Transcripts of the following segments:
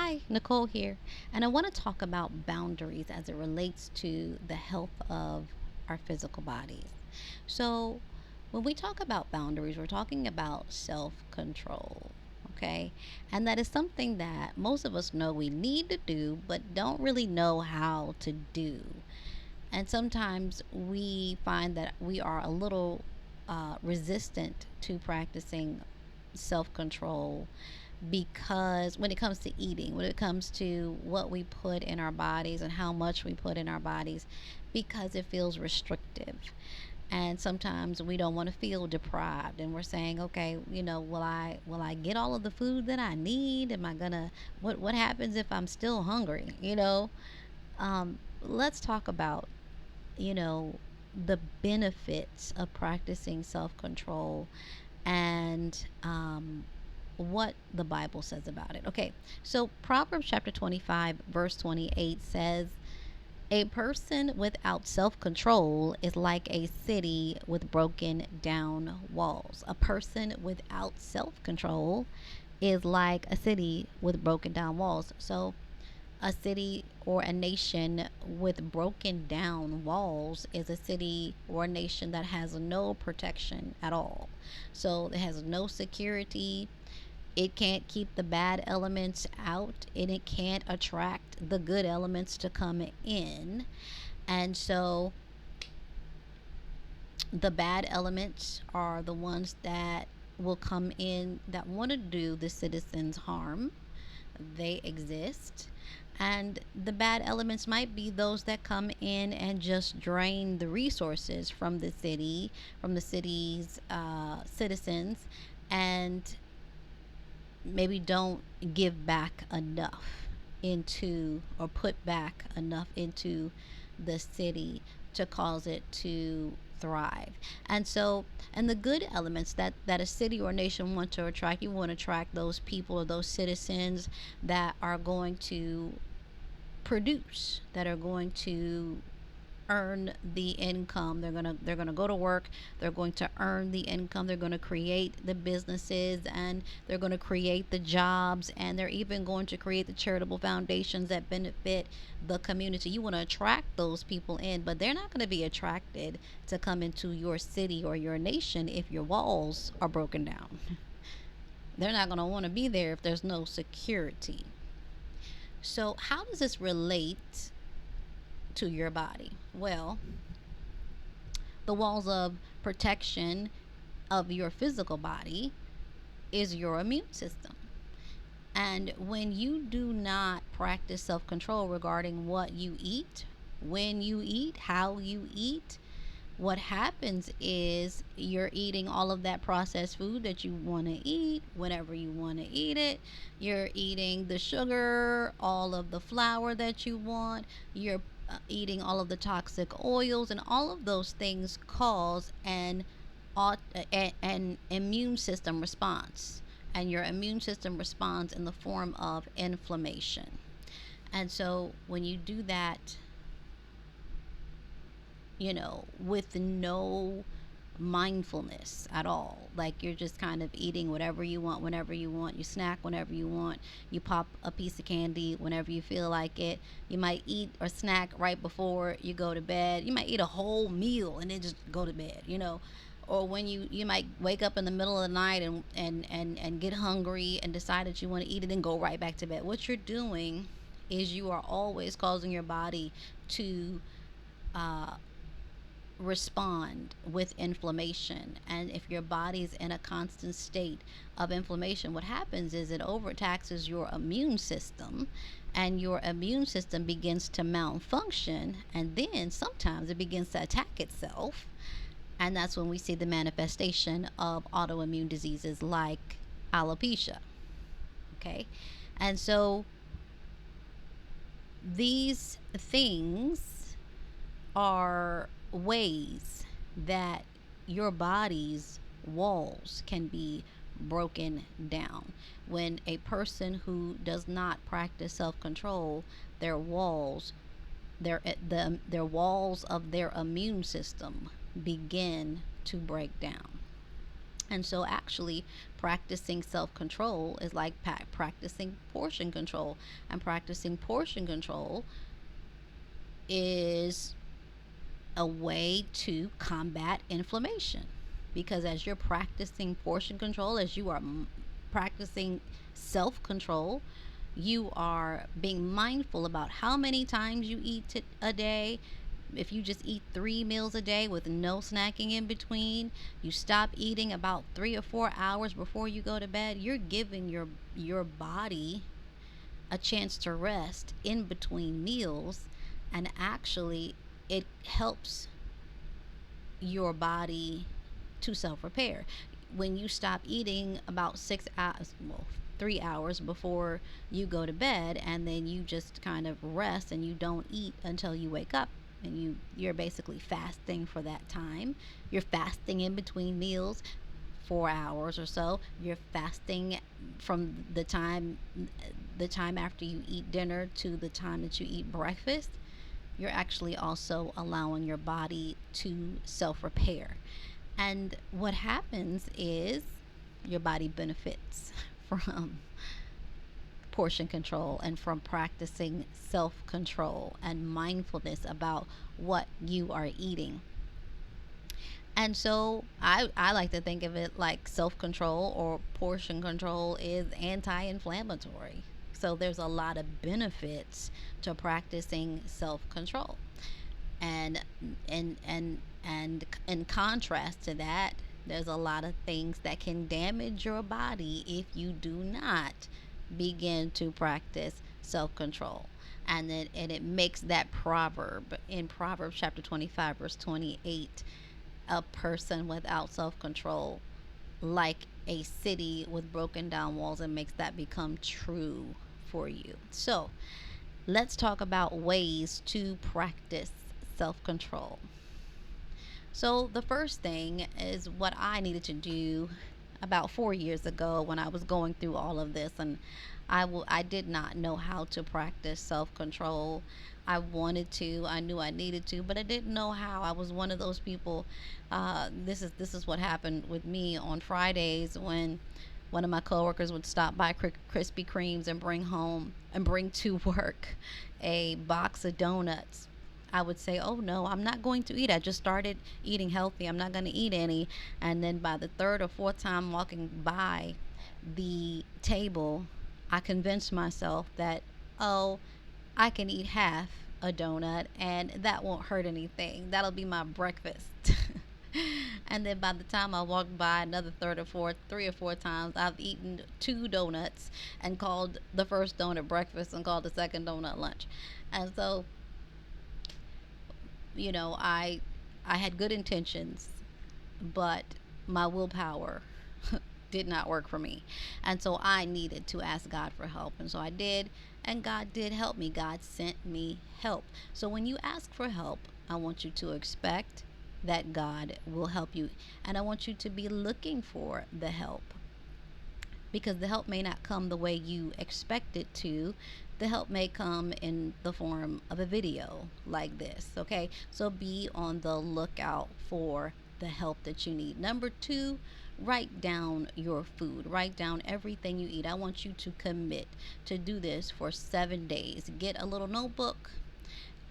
Hi, Nicole here, and I want to talk about boundaries as it relates to the health of our physical bodies. So, when we talk about boundaries, we're talking about self control, okay? And that is something that most of us know we need to do, but don't really know how to do. And sometimes we find that we are a little resistant to practicing self control because when it comes to eating, when it comes to what we put in our bodies and how much we put in our bodies, because it feels restrictive. And sometimes we don't want to feel deprived, and we're saying, okay, will I get all of the food that I need? Am I gonna what happens if I'm still hungry? Let's talk about you know the benefits of practicing self-control and what the Bible says about it. Okay, so Proverbs chapter 25, verse 28 says, a person without self control is like a city with broken down walls. A person without self control is like a city with broken down walls. So, a city or a nation with broken down walls is a city or a nation that has no protection at all. So, it has no security, it can't keep the bad elements out, and it can't attract the good elements to come in. And so the bad elements are the ones that will come in that want to do the citizens harm. They exist. And the bad elements might be those that come in and just drain the resources from the city, from the city's citizens, and maybe don't give back enough into or put back enough into the city to cause it to thrive. And the good elements that a city or nation want to attract, you want to attract those people or those citizens that are going to produce, that are going to earn the income. They're gonna go to work. They're going to earn the income. They're going to create the businesses, and they're going to create the jobs, and they're even going to create the charitable foundations that benefit the community. You want to attract those people in, but they're not going to be attracted to come into your city or your nation if your walls are broken down. They're not going to want to be there if there's no security. So, how does this relate to your body? Well, the walls of protection of your physical body is your immune system. And when you do not practice self control regarding what you eat, when you eat, how you eat, what happens is you're eating all of that processed food that you want to eat whenever you want to eat it. You're eating the sugar, all of the flour that you want. You're eating all of the toxic oils, and all of those things cause an immune system response. And your immune system responds in the form of inflammation. And so when you do that, with no mindfulness at all. Like you're just kind of eating whatever you want whenever you want. You snack whenever you want. You pop a piece of candy whenever you feel like it. You might eat or snack right before you go to bed. You might eat a whole meal and then just go to bed. Or when you might wake up in the middle of the night and get hungry and decide that you want to eat it and go right back to bed. What you're doing is you are always causing your body to uh, respond with inflammation. And if your body's in a constant state of inflammation, what happens is it overtaxes your immune system, and your immune system begins to malfunction, and then sometimes it begins to attack itself. And that's when we see the manifestation of autoimmune diseases like alopecia. Okay. And so these things are ways that your body's walls can be broken down. When a person who does not practice self-control, their walls, their walls of their immune system begin to break down. And so, actually, practicing self control is like practicing portion control. And practicing portion control is a way to combat inflammation. Because as you're practicing portion control, as you are practicing self control, you are being mindful about how many times you eat a day. If you just eat 3 meals a day with no snacking in between, you stop eating about 3 or 4 hours before you go to bed, you're giving your body a chance to rest in between meals. And actually, it helps your body to self repair. When you stop eating about 6 hours, well, 3 hours before you go to bed, and then you just kind of rest and you don't eat until you wake up, and you're basically fasting for that time. You're fasting in between meals, 4 hours or so. You're fasting from the time after you eat dinner to the time that you eat breakfast. You're actually also allowing your body to self repair. And what happens is your body benefits from portion control and from practicing self control and mindfulness about what you are eating. And so I like to think of it like self control or portion control is anti inflammatory. So there's a lot of benefits to practicing self control. And and in contrast to that, there's a lot of things that can damage your body if you do not begin to practice self-control. And it makes that proverb in Proverbs chapter 25 verse 28, a person without self-control like a city with broken down walls, and makes that become true for you. So let's talk about ways to practice self control. So, the first thing is what I needed to do about 4 years ago when I was going through all of this, and I did not know how to practice self control. I wanted to, I knew I needed to, but I didn't know how. I was one of those people. This is what happened with me on Fridays when one of my coworkers would stop by Krispy Kremes and bring to work a box of donuts. I would say, "Oh no, I'm not going to eat. I just started eating healthy. I'm not going to eat any." And then by the third or fourth time walking by the table, I convinced myself that, "Oh, I can eat half a donut and that won't hurt anything. That'll be my breakfast." And then by the time I walked by another third or fourth, 3 or 4 times, I've eaten 2 donuts and called the first donut breakfast and called the second donut lunch. And so, I had good intentions, but my willpower did not work for me. And so I needed to ask God for help. And so I did, and God did help me. God sent me help. So when you ask for help, I want you to expect that God will help you. And I want you to be looking for the help, because the help may not come the way you expect it to. The help may come in the form of a video like this, okay? So be on the lookout for the help that you need. Number two, write down your food. Write down everything you eat. I want you to commit to do this for 7 days. Get a little notebook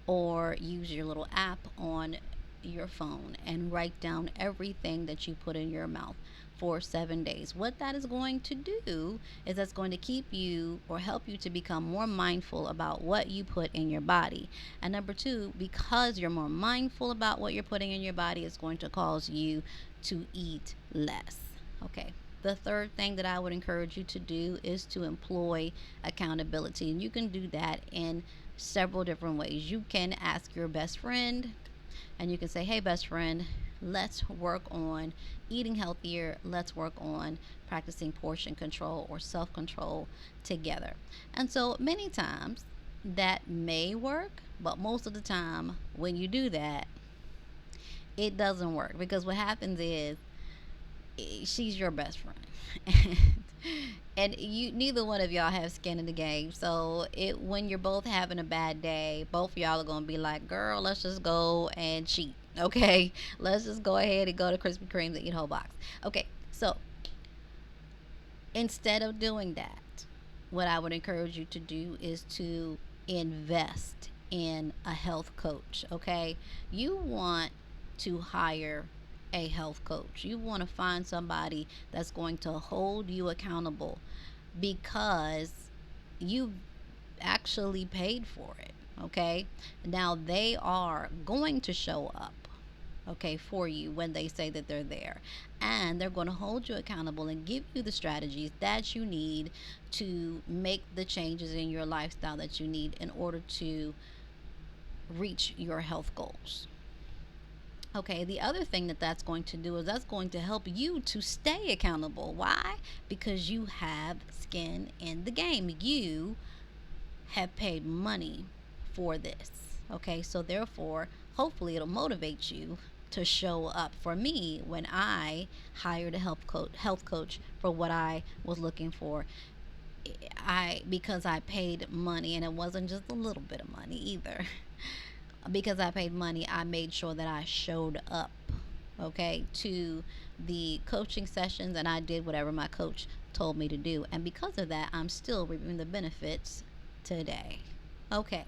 or use your little app on your phone and write down everything that you put in your mouth for 7 days. What that is going to do is that's going to keep you or help you to become more mindful about what you put in your body. And number two, because you're more mindful about what you're putting in your body, it's going to cause you to eat less. Okay. The third thing that I would encourage you to do is to employ accountability. And you can do that in several different ways. You can ask your best friend and you can say, "Hey, best friend, let's work on eating healthier. Let's work on practicing portion control or self control together." And so many times that may work, but most of the time when you do that, it doesn't work, because what happens is she's your best friend. And you, neither one of y'all have skin in the game. So when you're both having a bad day, both of y'all are gonna be like, "Girl, let's just go and cheat." Okay, let's just go ahead and go to Krispy Kreme and eat a whole box. Okay, So instead of doing that, what I would encourage you to do is to invest in a health coach, okay? You want to hire a health coach. You want to find somebody that's going to hold you accountable because you actually paid for it, okay? Now they are going to show up, okay, for you when they say that they're there. And they're going to hold you accountable and give you the strategies that you need to make the changes in your lifestyle that you need in order to reach your health goals. Okay, the other thing that that's going to do is that's going to help you to stay accountable. Why? Because you have skin in the game. You have paid money for this. Okay, so therefore, hopefully, it'll motivate you to show up. For me, when I hired a health coach for what I was looking for, I because I paid money, and it wasn't just a little bit of money either. Because I paid money, I made sure that I showed up, okay, to the coaching sessions, and I did whatever my coach told me to do. And because of that, I'm still reaping the benefits today. Okay,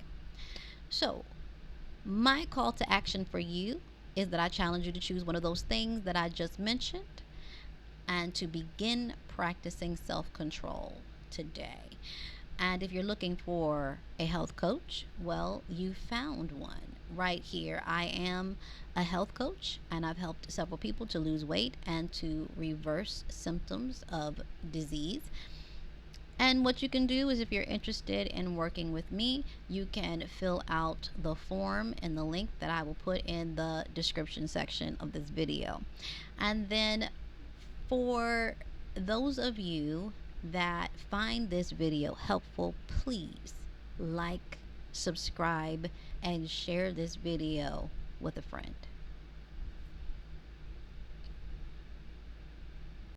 so my call to action for you is that I challenge you to choose one of those things that I just mentioned and to begin practicing self control today. And if you're looking for a health coach, well, you found one right here. I am a health coach, and I've helped several people to lose weight and to reverse symptoms of disease. And what you can do is, if you're interested in working with me, you can fill out the form in the link that I will put in the description section of this video. And then for those of you that find this video helpful, please like, subscribe, and share this video with a friend.